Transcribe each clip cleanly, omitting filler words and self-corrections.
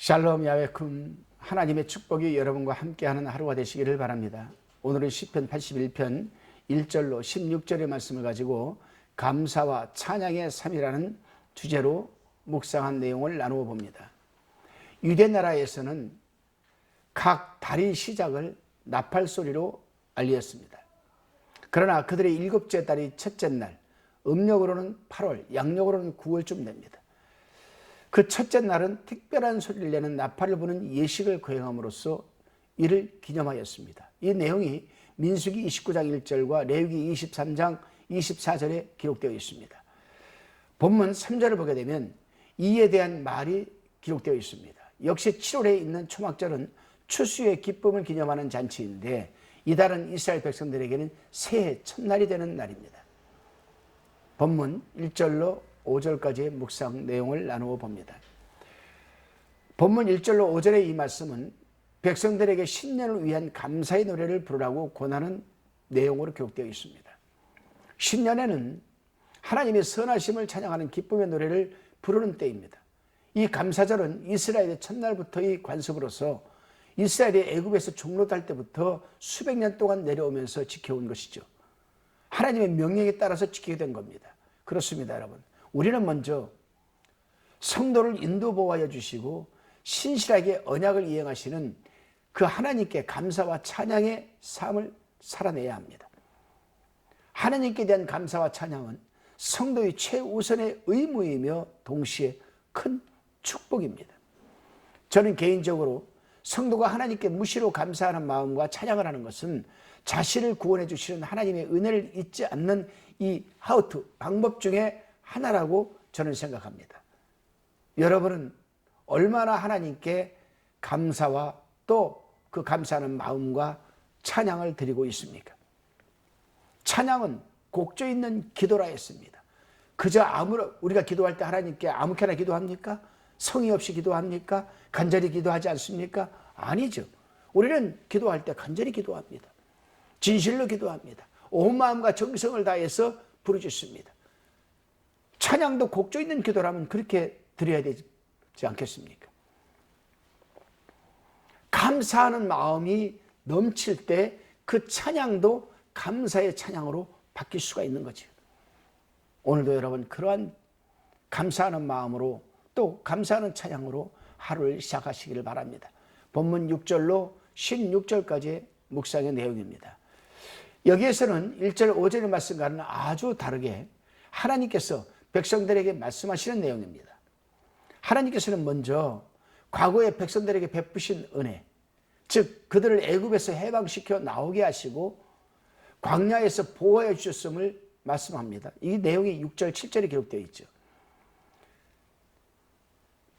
샬롬 야훼쿰. 하나님의 축복이 여러분과 함께하는 하루가 되시기를 바랍니다. 오늘은 시편 81편 1절로 16절의 말씀을 가지고 감사와 찬양의 삶이라는 주제로 묵상한 내용을 나누어 봅니다. 유대 나라에서는 각 달의 시작을 나팔 소리로 알렸습니다. 그러나 그들의 일곱째 달이 첫째 날, 음력으로는 8월, 양력으로는 9월쯤 됩니다. 그 첫째 날은 특별한 소리를 내는 나팔을 부는 예식을 거행함으로써 이를 기념하였습니다. 이 내용이 민수기 29장 1절과 레위기 23장 24절에 기록되어 있습니다. 본문 3절을 보게 되면 이에 대한 말이 기록되어 있습니다. 역시 7월에 있는 초막절은 추수의 기쁨을 기념하는 잔치인데 이 달은 이스라엘 백성들에게는 새해 첫날이 되는 날입니다. 본문 1절로 5절까지의 묵상 내용을 나누어 봅니다. 본문 1절로 5절의 이 말씀은 백성들에게 신년을 위한 감사의 노래를 부르라고 권하는 내용으로 기록되어 있습니다. 신년에는 하나님의 선하심을 찬양하는 기쁨의 노래를 부르는 때입니다. 이 감사절은 이스라엘의 첫날부터의 관습으로서 이스라엘이 애굽에서 종로될 때부터 수백 년 동안 내려오면서 지켜온 것이죠. 하나님의 명령에 따라서 지키게 된 겁니다. 그렇습니다, 여러분. 우리는 먼저 성도를 인도보호하여 주시고 신실하게 언약을 이행하시는 그 하나님께 감사와 찬양의 삶을 살아내야 합니다. 하나님께 대한 감사와 찬양은 성도의 최우선의 의무이며 동시에 큰 축복입니다. 저는 개인적으로 성도가 하나님께 무시로 감사하는 마음과 찬양을 하는 것은 자신을 구원해 주시는 하나님의 은혜를 잊지 않는 이 방법 중에 하나라고 저는 생각합니다. 여러분은 얼마나 하나님께 감사와 또 그 감사하는 마음과 찬양을 드리고 있습니까? 찬양은 곡조 있는 기도라 했습니다. 그저 우리가 기도할 때 하나님께 아무렇게나 기도합니까? 성의 없이 기도합니까? 간절히 기도하지 않습니까? 아니죠. 우리는 기도할 때 간절히 기도합니다. 진실로 기도합니다. 온 마음과 정성을 다해서 부르짖습니다. 찬양도 곡조 있는 기도라면 그렇게 드려야 되지 않겠습니까? 감사하는 마음이 넘칠 때 그 찬양도 감사의 찬양으로 바뀔 수가 있는 거죠. 오늘도 여러분 그러한 감사하는 마음으로 또 감사하는 찬양으로 하루를 시작하시기를 바랍니다. 본문 6절로 16절까지의 묵상의 내용입니다. 여기에서는 1절 5절의 말씀과는 아주 다르게 하나님께서 백성들에게 말씀하시는 내용입니다. 하나님께서는 먼저 과거에 백성들에게 베푸신 은혜, 즉 그들을 애굽에서 해방시켜 나오게 하시고 광야에서 보호해 주셨음을 말씀합니다. 이 내용이 6절 7절에 기록되어 있죠.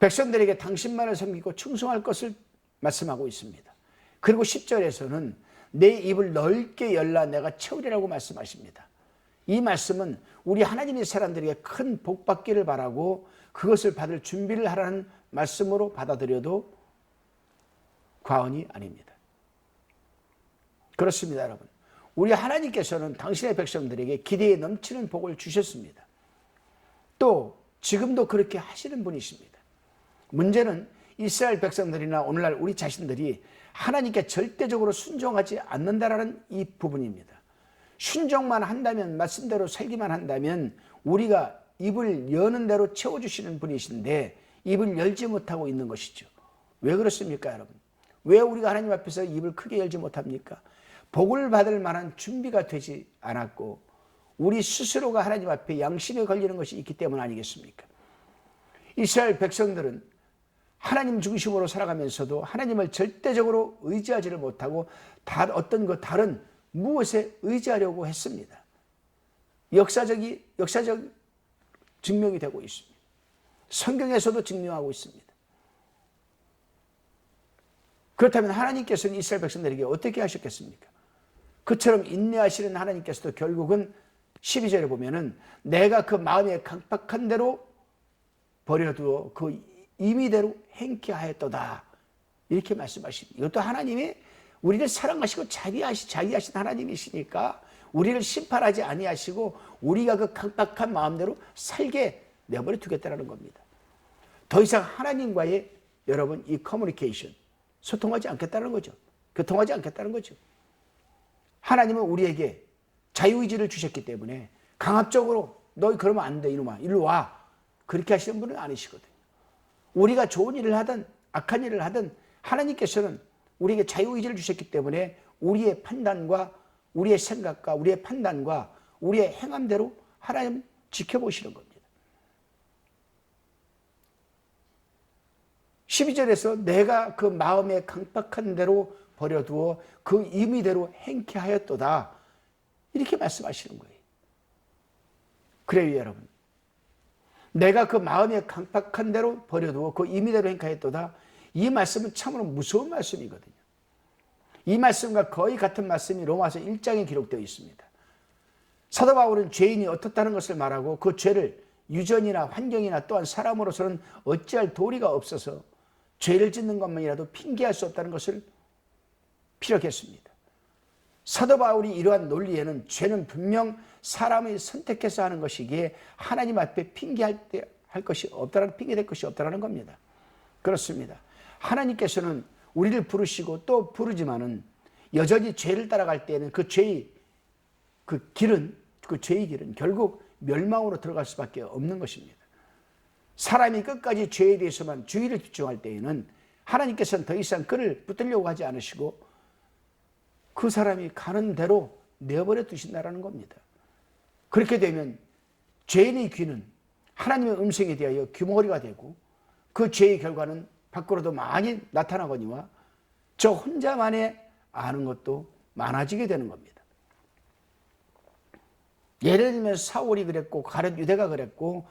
백성들에게 당신만을 섬기고 충성할 것을 말씀하고 있습니다. 그리고 10절에서는 내 입을 넓게 열라 내가 채우리라고 말씀하십니다. 이 말씀은 우리 하나님의 사람들에게 큰 복 받기를 바라고 그것을 받을 준비를 하라는 말씀으로 받아들여도 과언이 아닙니다. 그렇습니다, 여러분. 우리 하나님께서는 당신의 백성들에게 기대에 넘치는 복을 주셨습니다. 또 지금도 그렇게 하시는 분이십니다. 문제는 이스라엘 백성들이나 오늘날 우리 자신들이 하나님께 절대적으로 순종하지 않는다라는 이 부분입니다. 순종만 한다면, 말씀대로 살기만 한다면 우리가 입을 여는 대로 채워주시는 분이신데 입을 열지 못하고 있는 것이죠. 왜 그렇습니까, 여러분? 왜 우리가 하나님 앞에서 입을 크게 열지 못합니까? 복을 받을 만한 준비가 되지 않았고 우리 스스로가 하나님 앞에 양심에 걸리는 것이 있기 때문 아니겠습니까? 이스라엘 백성들은 하나님 중심으로 살아가면서도 하나님을 절대적으로 의지하지를 못하고 다른 무엇에 의지하려고 했습니다. 역사적 증명이 되고 있습니다. 성경에서도 증명하고 있습니다. 그렇다면 하나님께서는 이스라엘 백성들에게 어떻게 하셨겠습니까? 그처럼 인내하시는 하나님께서도 결국은 12절에 보면은 내가 그 마음에 강팍한 대로 버려두어 그 임의대로 행케 하였도다 이렇게 말씀하십니다. 이것도 하나님이 우리를 사랑하시고 자비하신 하나님이시니까 우리를 심판하지 아니하시고 우리가 그 강팍한 마음대로 살게 내버려 두겠다는 겁니다. 더 이상 하나님과의 여러분 이 커뮤니케이션, 소통하지 않겠다는 거죠. 교통하지 않겠다는 거죠. 하나님은 우리에게 자유의지를 주셨기 때문에 강압적으로 너 그러면 안 돼 이놈아 일로 와 그렇게 하시는 분은 아니시거든요. 우리가 좋은 일을 하든 악한 일을 하든 하나님께서는 우리에게 자유의지를 주셨기 때문에 우리의 판단과 우리의 생각과 우리의 판단과 우리의 행함대로 하나님 지켜보시는 겁니다. 12절에서 내가 그 마음에 강박한 대로 버려두어 그 임의대로 행케 하였도다 이렇게 말씀하시는 거예요. 그래요 여러분, 내가 그 마음에 강박한 대로 버려두어 그 임의대로 행케 하였도다, 이 말씀은 참으로 무서운 말씀이거든요. 이 말씀과 거의 같은 말씀이 로마서 1장에 기록되어 있습니다. 사도 바울은 죄인이 어떻다는 것을 말하고 그 죄를 유전이나 환경이나 또한 사람으로서는 어찌할 도리가 없어서 죄를 짓는 것만이라도 핑계할 수 없다는 것을 피력했습니다. 사도 바울이 이러한 논리에는 죄는 분명 사람이 선택해서 하는 것이기에 하나님 앞에 핑계될 것이 없다라는 겁니다. 그렇습니다. 하나님께서는 우리를 부르시고 또 부르지만은 여전히 죄를 따라갈 때에는 그 죄의 길은 결국 멸망으로 들어갈 수밖에 없는 것입니다. 사람이 끝까지 죄에 대해서만 주의를 집중할 때에는 하나님께서는 더 이상 그를 붙들려고 하지 않으시고 그 사람이 가는 대로 내버려 두신다는 겁니다. 그렇게 되면 죄인의 귀는 하나님의 음성에 대하여 귀머거리가 되고 그 죄의 결과는 밖으로도 많이 나타나거니와 저 혼자만의 아는 것도 많아지게 되는 겁니다. 예를 들면 사울이 그랬고 가룟 유대가 그랬고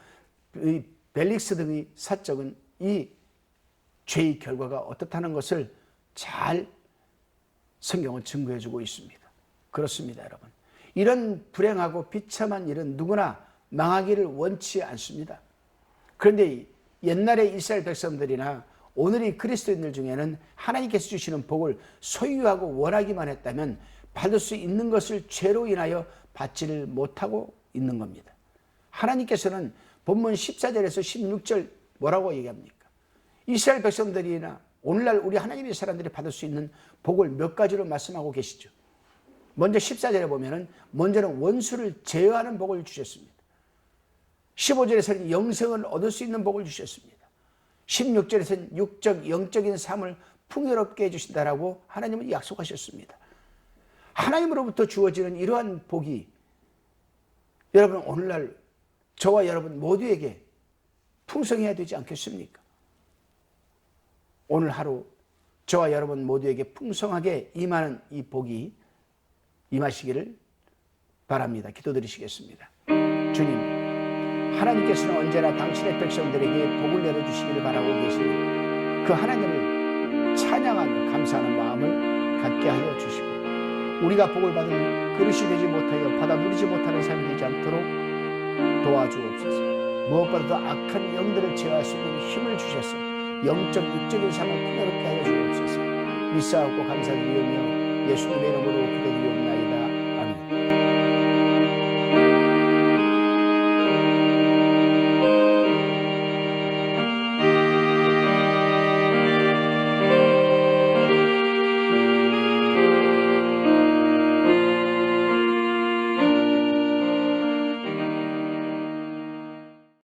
벨릭스 등의 사적은 이 죄의 결과가 어떻다는 것을 잘 성경은 증거해 주고 있습니다. 그렇습니다 여러분. 이런 불행하고 비참한 일은 누구나 망하기를 원치 않습니다. 그런데 옛날의 이스라엘 백성들이나 오늘의 그리스도인들 중에는 하나님께서 주시는 복을 소유하고 원하기만 했다면 받을 수 있는 것을 죄로 인하여 받지를 못하고 있는 겁니다. 하나님께서는 본문 14절에서 16절 뭐라고 얘기합니까? 이스라엘 백성들이나 오늘날 우리 하나님의 사람들이 받을 수 있는 복을 몇 가지로 말씀하고 계시죠. 먼저 14절에 보면은 먼저는 원수를 제어하는 복을 주셨습니다. 15절에서는 영생을 얻을 수 있는 복을 주셨습니다. 16절에서는 육적, 영적인 삶을 풍요롭게 해주신다라고 하나님은 약속하셨습니다. 하나님으로부터 주어지는 이러한 복이 여러분 오늘날 저와 여러분 모두에게 풍성해야 되지 않겠습니까? 오늘 하루 저와 여러분 모두에게 풍성하게 임하는 이 복이 임하시기를 바랍니다. 기도드리시겠습니다. 주님, 하나님께서는 언제나 당신의 백성들에게 복을 내려주시기를 바라고 계시는 그 하나님을 찬양하며 감사하는 마음을 갖게 하여 주시고 우리가 복을 받은 그릇이 되지 못하여 받아 누리지 못하는 삶이 되지 않도록 도와주옵소서. 무엇보다도 악한 영들을 제어할 수 있는 힘을 주셔서 영적, 육적인 삶을 풍요롭게 하여 주옵소서. 믿사옵고 감사드리며 예수님의 이름으로 기도드리옵나이다.